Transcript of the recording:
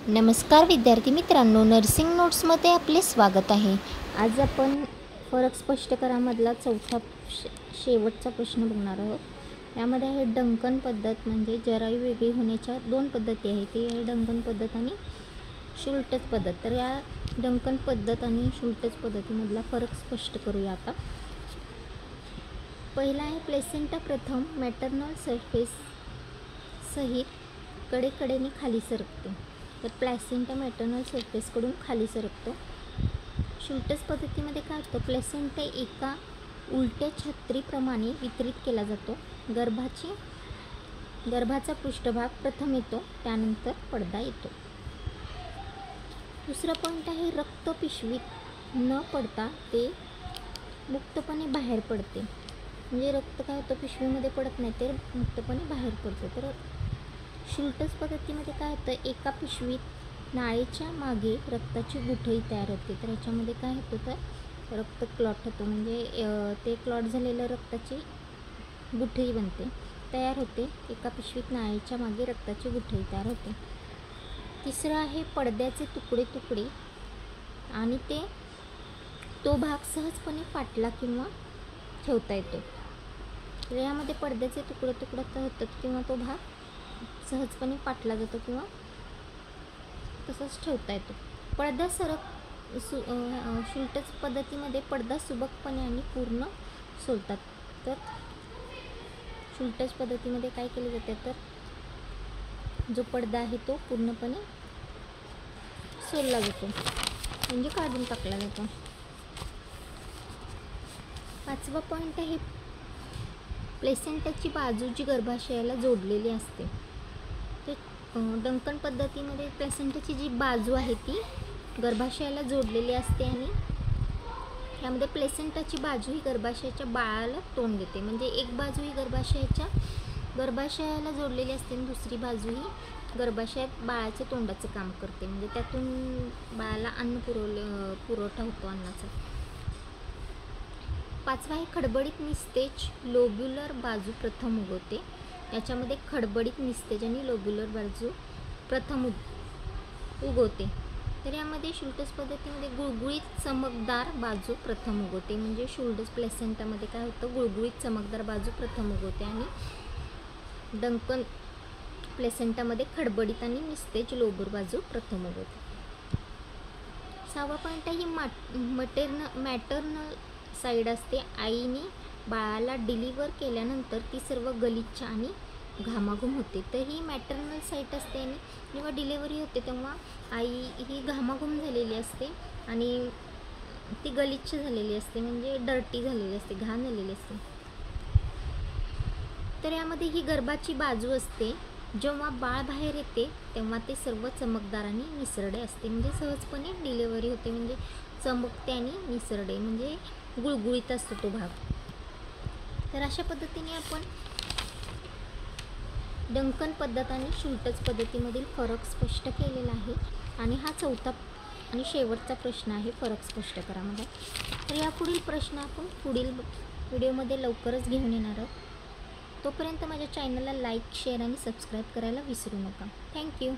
नमस्कार विद्यार्थी मित्रांनो, नर्सिंग नोट्समध्ये आपले स्वागत आहे। आज आपण फरक स्पष्ट करामधला चौथा शेवटचा प्रश्न बघणार आहोत। यामध्ये आहे डंकन पद्धत म्हणजे जरायू वेगळी होण्याच्या दोन पद्धती आहेत, ती आहे डंकन पद्धत आणि शुल्टज पद्धत। तर या डंकन पद्धत आणि शुल्टज पद्धतीमधला फरक स्पष्ट करूया आता। पहिला आहे प्लेसेंटा प्रथम मॅटर्नल सरफेस सहित कडेकडेने खाली सरकते, तर प्लॅसेंटा मॅटर्नल सरफेसकडून खाली सरकतो। शुल्टज पद्धतीमध्ये काय होतं, प्लॅसेंटा एका उलट्या छत्रीप्रमाणे वितरित केला जातो। गर्भाचा पृष्ठभाग प्रथम येतो, त्यानंतर पडदा येतो। दुसरा पॉईंट आहे रक्त पिशवीत न पडता ते मुक्तपणे बाहेर पडते, म्हणजे रक्त काय होतं पिशवीमध्ये पडत नाही, ते मुक्तपणे बाहेर पडते। तर शुल्टज पद्धतीमध्ये काय होतं, एका पिशवीत नाळेच्या मागे रक्ताची गुठळी तयार होते। तर ह्याच्यामध्ये काय होतं, तर रक्त क्लॉट होतो, म्हणजे ते क्लॉट झालेलं रक्ताची गुठळी बनते, तयार होते। एका पिशवीत नाळेच्या मागे रक्ताची गुठळी तयार होते। तिसरं आहे पडद्याचे तुकडे तुकडे आणि तो भाग सहजपणे पाटला किंवा ठेवता येतो। तर यामध्ये पडद्याचे तुकडे होतात किंवा तो भाग सहजपणे पाटला जातो किंवा तसंच ठेवता येतो। पडदा शुल्टज पद्धतीमध्ये पडदा सुबकपणे आणि पूर्ण सोलतात। तर शुल्टज पद्धतीमध्ये काय केले जाते, तर जो पडदा आहे तो पूर्णपणे सोलला जातो, म्हणजे काढून टाकला जातो। पाचवा पॉईंट आहे प्लेसेंटाची बाजू जी गर्भाशयाला जोडलेली असते। तर डंकन पद्धतीमध्ये प्लेसेंटाची जी बाजू आहे ती गर्भाशयाला जोडलेली असते आणि यामध्ये प्लेसेंटाची बाजू ही गर्भाशयाच्या बाळाला तोंड देते, म्हणजे एक बाजू ही गर्भाशयाला जोडलेली असते आणि दुसरी बाजू ही गर्भाशयात बाळाच्या तोंडाचं काम करते, म्हणजे त्यातून बाळाला अन्न पुरवठा होतो अन्नाचा। पाचवा आहे खडबडीत निस्तेज लोब्युलर बाजू प्रथम उगवते। याच्यामध्ये खडबडीत निस्तेज आणि लोब्युलर बाजू प्रथम उगवते। तर यामध्ये शुल्टज पद्धतीमध्ये गुळगुळीत चमकदार बाजू प्रथम उगवते, म्हणजे शुल्टज प्लेसेंटामध्ये काय होतं, गुळगुळीत चमकदार बाजू प्रथम उगवते आणि डंकन प्लेसेंटामध्ये खडबडीत आणि निस्तेज लोब्युलर बाजू प्रथम उगवते। सहावा पॉईंट आहे मॅटर्नल साईड असते। आईने बाळाला डिलिव्हर केल्यानंतर ती सर्व गलिच्छ आणि घामाघूम होते। तर ही मॅटर्नल साईट असते आणि जेव्हा डिलिव्हरी होते तेव्हा आई ही घामाघूम झालेली असते आणि ती गलिच्छ झालेली असते, म्हणजे डर्टी झालेली असते, घाण झालेली असते। तर यामध्ये ही गर्भाची बाजू असते। जेव्हा बाळ बाहेर येते तेव्हा ते सर्व चमकदार आणि निसरडे असते, म्हणजे सहजपणे डिलिव्हरी होते, म्हणजे चमकते आणि निसरडे, म्हणजे गुळगुळीत असतो तो भाग। तर अशा पद्धतीने आपण डंकन पद्धत आणि शुल्टज पद्धतीमधील फरक स्पष्ट केलेला आहे आणि हा चौथा आणि शेवटचा प्रश्न आहे फरक स्पष्ट करामध्ये। तर यापुढील प्रश्न आपण पुढील व्हिडिओमध्ये लवकरच घेऊन येणार आहोत। तोपर्यंत माझ्या चॅनलला लाईक, शेअर आणि सबस्क्राईब करायला विसरू नका। थँक्यू।